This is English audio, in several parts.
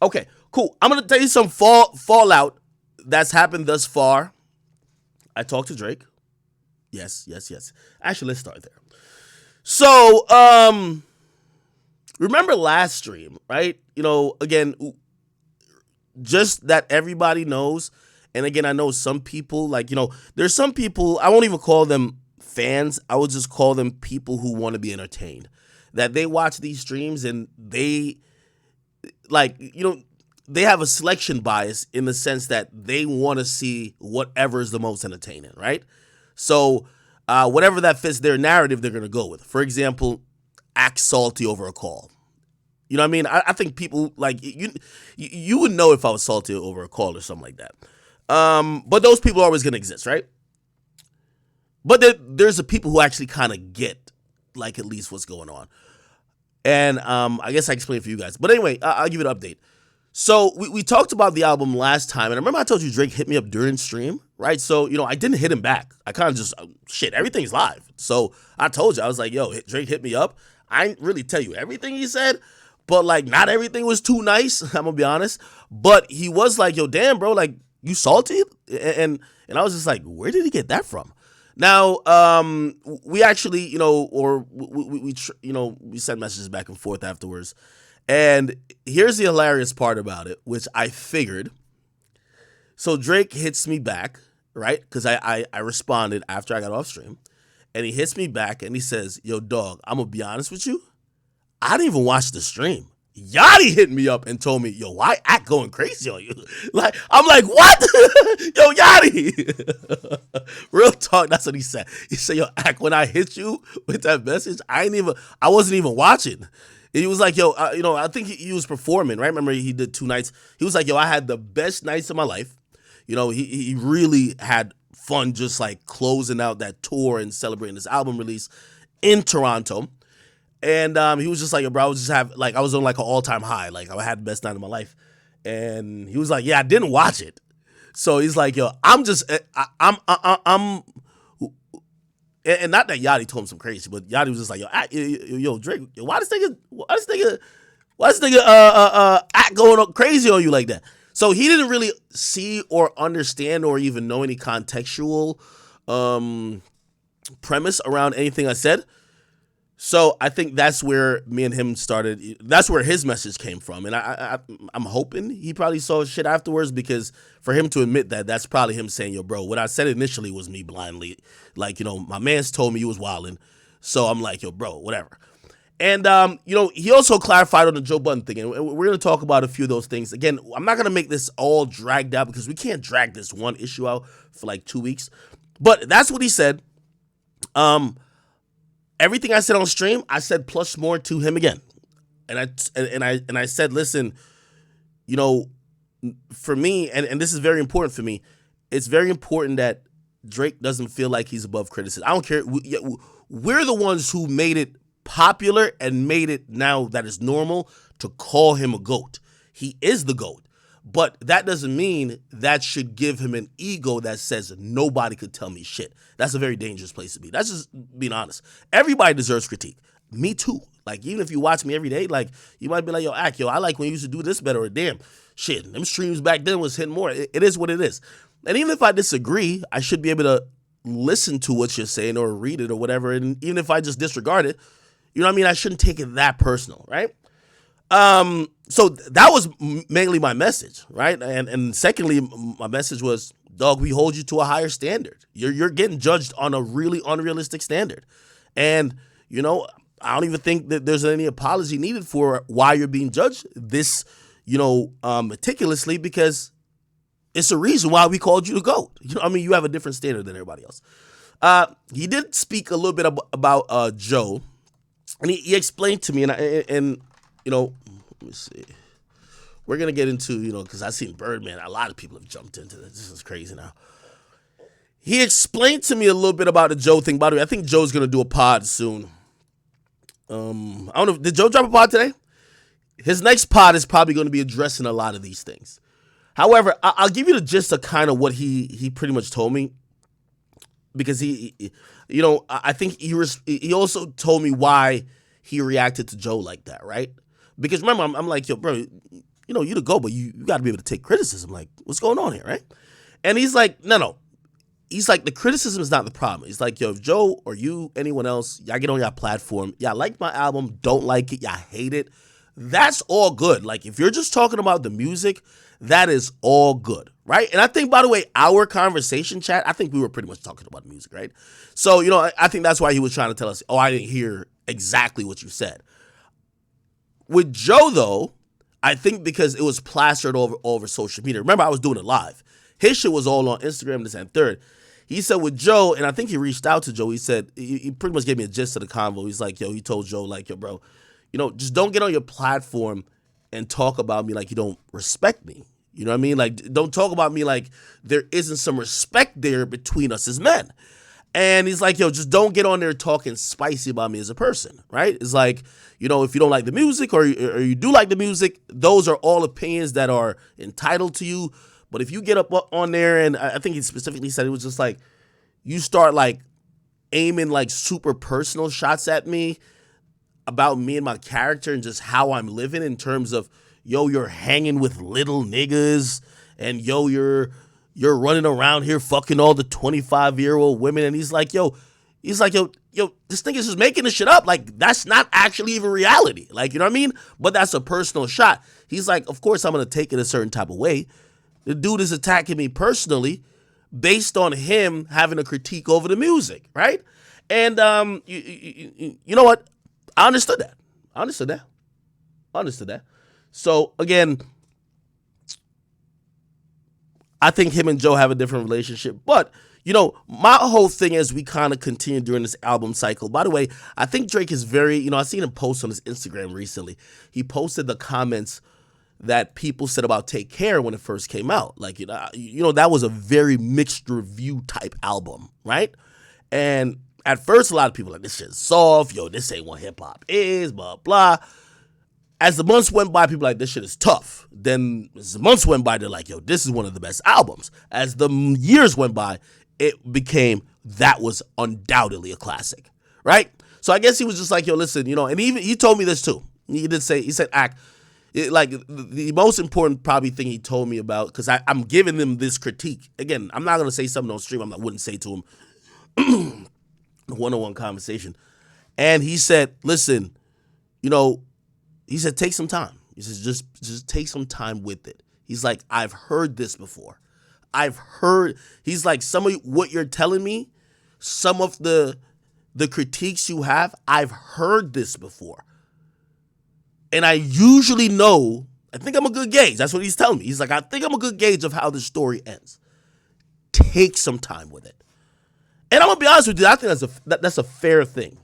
Okay, cool. I'm gonna tell you some fallout that's happened thus far. I talked to Drake. Yes, yes, yes. Actually, let's start there. So, remember last stream, right? Again, just that everybody knows. And again, I know some people, like, there's some people, I won't even call them fans. I would just call them people who want to be entertained. That they watch these streams and they, like, they have a selection bias in the sense that they want to see whatever is the most entertaining, right? So, whatever that fits their narrative, they're going to go with. For example, act salty over a call. You know what I mean? I think people, like, you would know if I was salty over a call or something like that. But those people are always going to exist, right? But there's the people who actually kind of get, like, at least what's going on. And I guess I explained it for you guys. But anyway, I'll give you an update. So we talked about the album last time, and I remember I told you Drake hit me up during stream, right? So, I didn't hit him back. I kind of just, everything's live. So I told you, I was like, yo, Drake hit me up. I didn't really tell you everything he said, but, like, not everything was too nice, I'm going to be honest. But he was like, yo, damn, bro, like, you salty? And I was just like, where did he get that from? Now, we actually, we sent messages back and forth afterwards. And here's the hilarious part about it, which I figured. So Drake hits me back, right? Because I responded after I got off stream. And he hits me back and he says, yo, dog, I'm going to be honest with you. I didn't even watch the stream. Yachty hit me up and told me, yo, why act going crazy on you? Like, I'm like, what? Yo, Yachty. Real talk, that's what he said. He said, yo, act, when I hit you with that message, I wasn't even watching. He was like, yo, I think he was performing, right? Remember, he did 2 nights. He was like, yo, I had the best nights of my life. He really had fun just, like, closing out that tour and celebrating this album release in Toronto. And he was just like, yo, bro, I was on, like, an all-time high. Like, I had the best night of my life. And he was like, yeah, I didn't watch it. So he's like, yo, I'm and not that Yachty told him some crazy, but Yachty was just like, yo, Drake, why this nigga act going crazy on you like that? So he didn't really see or understand or even know any contextual premise around anything I said. So I think that's where me and him started. That's where his message came from. And I'm hoping he probably saw shit afterwards, because for him to admit that, that's probably him saying, yo, bro, what I said initially was me blindly. Like, my man's told me you was wilding. So I'm like, yo, bro, whatever. And, he also clarified on the Joe Budden thing. And we're going to talk about a few of those things. Again, I'm not going to make this all dragged out, because we can't drag this one issue out for like 2 weeks. But that's what he said. Everything I said on stream, I said plus more to him again. And I said, listen, for me, and this is very important for me, it's very important that Drake doesn't feel like he's above criticism. I don't care. We're the ones who made it popular and made it now that it's normal to call him a GOAT. He is the GOAT. But that doesn't mean that should give him an ego that says nobody could tell me shit. That's a very dangerous place to be. That's just being honest. Everybody deserves critique. Me too. Like, even if you watch me every day, like, you might be like, yo, Ak, I like when you used to do this better, or damn, shit, them streams back then was hitting more. It is what it is. And even if I disagree, I should be able to listen to what you're saying or read it or whatever. And even if I just disregard it, you know what I mean? I shouldn't take it that personal, right? So that was mainly my message, right? And secondly, my message was, dog, we hold you to a higher standard. You're getting judged on a really unrealistic standard. And, I don't even think that there's any apology needed for why you're being judged this, meticulously, because it's a reason why we called you the GOAT. You have a different standard than everybody else. He did speak a little bit about Joe, and he explained to me, and let me see. We're going to get into, because I've seen Birdman. A lot of people have jumped into this. This is crazy now. He explained to me a little bit about the Joe thing. By the way, I think Joe's going to do a pod soon. I don't know. Did Joe drop a pod today? His next pod is probably going to be addressing a lot of these things. However, I'll give you the gist of kind of what he pretty much told me. Because I think he also told me why he reacted to Joe like that, right? Because remember, I'm like, yo, bro, you the GOAT, but you got to be able to take criticism. Like, what's going on here, right? And he's like, no. He's like, the criticism is not the problem. He's like, yo, if Joe or you, anyone else, y'all get on your platform, y'all like my album, don't like it, y'all hate it, that's all good. Like, if you're just talking about the music, that is all good, right? And I think, by the way, our conversation chat, I think we were pretty much talking about music, right? So, I think that's why he was trying to tell us, I didn't hear exactly what you said. With Joe, though, I think because it was plastered all over social media. Remember, I was doing it live. His shit was all on Instagram, this and third. He said with Joe, and I think he reached out to Joe, he said, he pretty much gave me a gist of the convo. He's like, he told Joe, like, yo, bro, just don't get on your platform and talk about me like you don't respect me. You know what I mean? Like, don't talk about me like there isn't some respect there between us as men. And he's like, just don't get on there talking spicy about me as a person, right? It's like, if you don't like the music or you do like the music, those are all opinions that are entitled to you. But if you get up on there, and I think he specifically said it was just like, you start like aiming like super personal shots at me about me and my character and just how I'm living in terms of, you're hanging with little niggas and you're running around here fucking all the 25-year-old women. And he's like, yo, this thing is just making this shit up. Like, that's not actually even reality. Like, you know what I mean? But that's a personal shot. He's like, of course I'm going to take it a certain type of way. The dude is attacking me personally based on him having a critique over the music, right? And you know what? I understood that. So, again, I think him and Joe have a different relationship. But, my whole thing is we kind of continue during this album cycle. By the way, I think Drake is very, I seen him post on his Instagram recently. He posted the comments that people said about Take Care when it first came out. Like, that was a very mixed review type album, right? And at first, a lot of people were like, this shit's soft. This ain't what hip hop is, blah, blah. As the months went by, people were like, this shit is tough. Then as the months went by, they're like, this is one of the best albums. As the years went by, it became, that was undoubtedly a classic, right? So I guess he was just like, listen, and he told me this too. He said, Ak, the most important probably thing he told me about, because I'm giving him this critique. Again, I'm not going to say something on stream I wouldn't say to him. One-on-one conversation. And he said, listen, he said, take some time. He says, just take some time with it. He's like, I've heard this before. He's like, some of what you're telling me, some of the critiques you have, I've heard this before. And I usually know, I think I'm a good gauge. That's what he's telling me. He's like, I think I'm a good gauge of how the story ends. Take some time with it. And I'm going to be honest with you, I think that's a fair thing.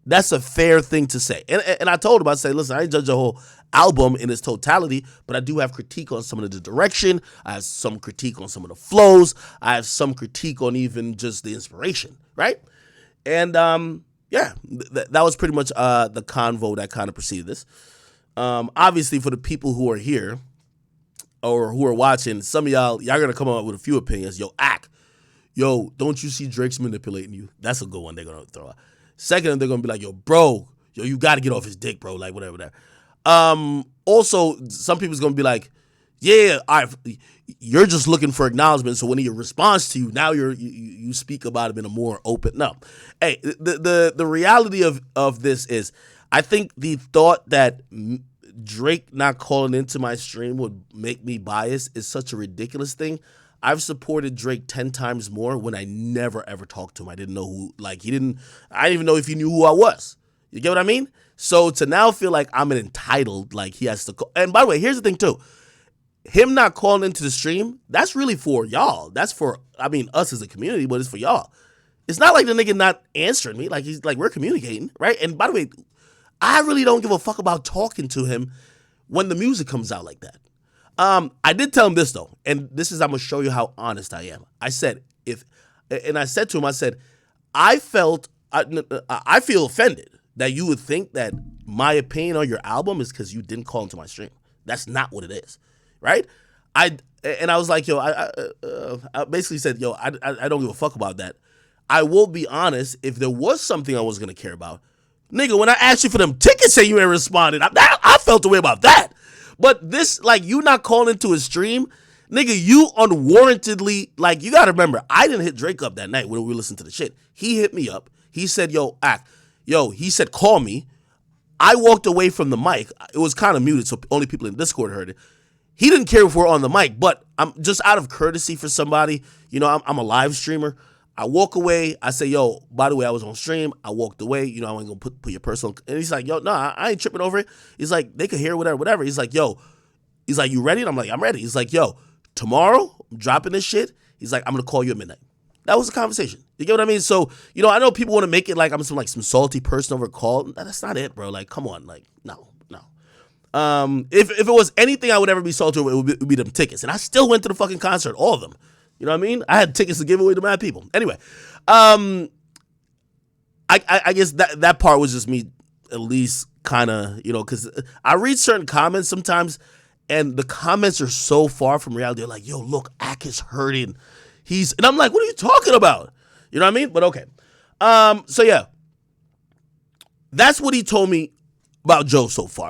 That's a fair thing to say. And I told him, I said, listen, I didn't judge the whole album in its totality, but I do have critique on some of the direction. I have some critique on some of the flows. I have some critique on even just the inspiration, right? And that was pretty much the convo that kind of preceded this. Obviously, for the people who are here or who are watching, some of y'all going to come up with a few opinions. Don't you see Drake's manipulating you? That's a good one they're going to throw out. Second, they're going to be like, bro, you got to get off his dick, bro, like whatever. Also, some people's going to be like, you're just looking for acknowledgement, so when he responds to you, now you speak about him in a more open. No. Hey, the reality of this is, I think the thought that Drake not calling into my stream would make me biased is such a ridiculous thing. I've supported Drake 10 times more when I never ever talked to him. I didn't know who, I didn't even know if he knew who I was. You get what I mean? So to now feel like I'm an entitled, like he has to call. And by the way, here's the thing too. Him not calling into the stream, that's really for y'all. That's for, us as a community, but it's for y'all. It's not like the nigga not answering me. Like, he's like, we're communicating, right? And by the way, I really don't give a fuck about talking to him when the music comes out like that. I did tell him this though, and this is, I'm going to show you how honest I am. I said, I said to him, I feel offended that you would think that my opinion on your album is because you didn't call into my stream. That's not what it is, right? I was like, I basically said, I don't give a fuck about that. I will be honest, if there was something I was going to care about, nigga, when I asked you for them tickets and you ain't responded, I felt the way about that. But this, like, you not calling into his stream, nigga, you unwarrantedly, like, you gotta remember, I didn't hit Drake up that night when we were listening to the shit. He hit me up. He said, he said, call me. I walked away from the mic. It was kind of muted, so only people in Discord heard it. He didn't care if we're on the mic, but I'm just out of courtesy for somebody. You know, I'm a live streamer. I walk away. I say, yo, by the way, I was on stream. I walked away. You know, I ain't gonna put your personal. And he's like, yo, no, I ain't tripping over it. He's like, they could hear whatever. He's like, yo, you ready? And I'm like, I'm ready. He's like, yo, tomorrow, I'm dropping this shit. He's like, I'm gonna call you at midnight. That was the conversation. You get what I mean? So, you know, I know people want to make it like I'm some salty person over a call. That's not it, bro. Like, come on. Like, no. If it was anything I would ever be salty over, it would be them tickets. And I still went to the fucking concert, all of them. You know what I mean? I had tickets to give away to mad people. Anyway, I guess that part was just me at least kind of, you know, because I read certain comments sometimes, and the comments are so far from reality. They're like, yo, look, Ak is hurting. And I'm like, what are you talking about? You know what I mean? But okay. So yeah, that's what he told me about Joe so far.